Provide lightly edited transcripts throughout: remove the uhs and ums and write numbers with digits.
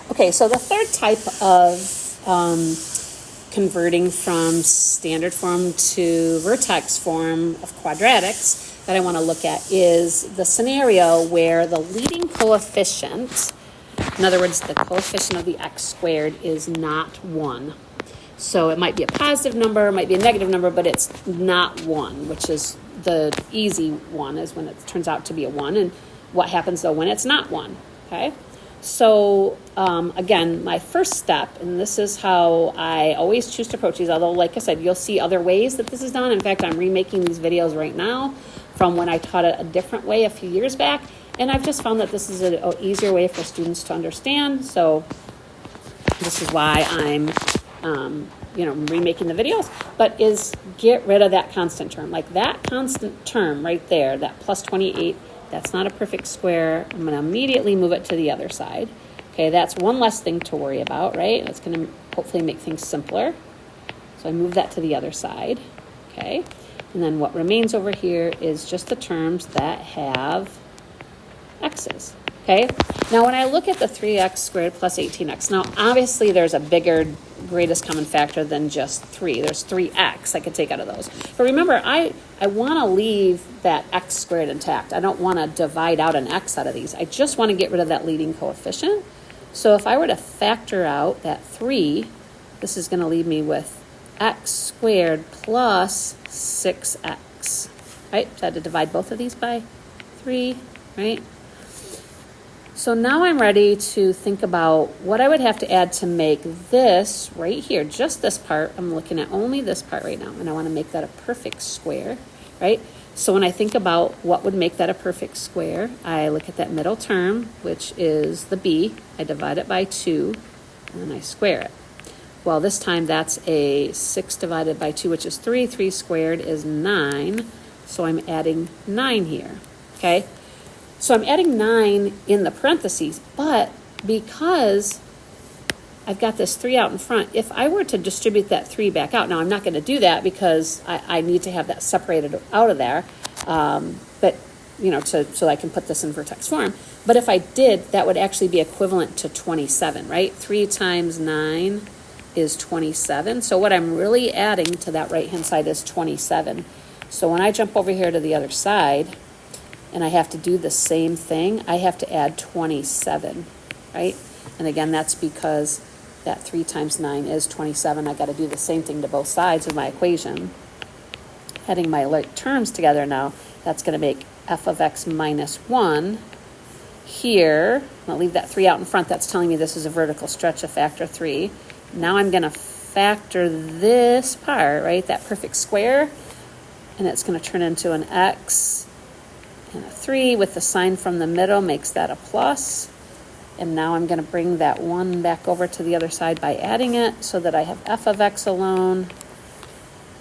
Okay, so the third type of converting from standard form to vertex form of quadratics that I want to look at is the scenario where the leading coefficient, in other words, the coefficient of the x squared is not 1. So it might be a positive number, it might be a negative number, but it's not 1, which is the easy one, is when it turns out to be a 1. And what happens, though, when it's not 1, okay? So, again, my first step, and this is how I always choose to approach these, although, like I said, you'll see other ways that this is done. In fact, I'm remaking these videos right now from when I taught it a different way a few years back, and I've just found that this is an easier way for students to understand. So this is why I'm, remaking the videos, but is get rid of that constant term. Like that constant term right there, that plus 28, that's not a perfect square. I'm going to immediately move it to the other side. Okay, that's one less thing to worry about, right? That's going to hopefully make things simpler. So I move that to the other side. Okay, and then what remains over here is just the terms that have x's. Okay, now when I look at the 3x squared plus 18x, now obviously there's a bigger greatest common factor than just 3. There's 3x I could take out of those. But remember, I want to leave that x squared intact. I don't want to divide out an x out of these. I just want to get rid of that leading coefficient. So if I were to factor out that 3, this is going to leave me with x squared plus 6x, right? So I had to divide both of these by 3, right? So now I'm ready to think about what I would have to add to make this right here, just this part. I'm looking at only this part right now, and I want to make that a perfect square, right? So when I think about what would make that a perfect square, I look at that middle term, which is the b. I divide it by 2, and then I square it. Well, this time that's a 6 divided by 2, which is 3. 3 squared is 9, so I'm adding 9 here, okay? So I'm adding 9 in the parentheses, but because I've got this 3 out in front, if I were to distribute that 3 back out, now I'm not going to do that because I need to have that separated out of there, but so I can put this in vertex form. But if I did, that would actually be equivalent to 27, right? 3 times 9 is 27. So what I'm really adding to that right-hand side is 27. So when I jump over here to the other side, and I have to do the same thing, I have to add 27, right? And again, that's because that 3 times 9 is 27. I got to do the same thing to both sides of my equation. Adding my like terms together now, that's going to make f of x minus 1. Here, I'll leave that 3 out in front. That's telling me this is a vertical stretch of factor 3. Now I'm going to factor this part, right, that perfect square, and it's going to turn into an x and a 3 with the sign from the middle makes that a plus. And now I'm going to bring that 1 back over to the other side by adding it so that I have f of x alone.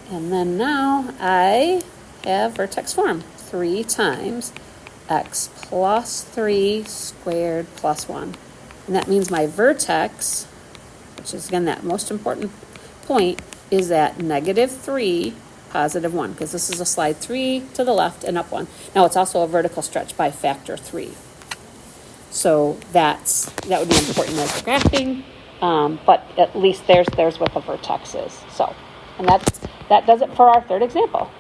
And then now I have vertex form. 3 times x plus 3 squared plus 1. And that means my vertex, which is again that most important point, is at negative 3, positive 1, because this is a slide 3 to the left and up 1. Now it's also a vertical stretch by factor 3. So that would be important as graphing, but at least there's what the vertex is. So, and that does it for our third example.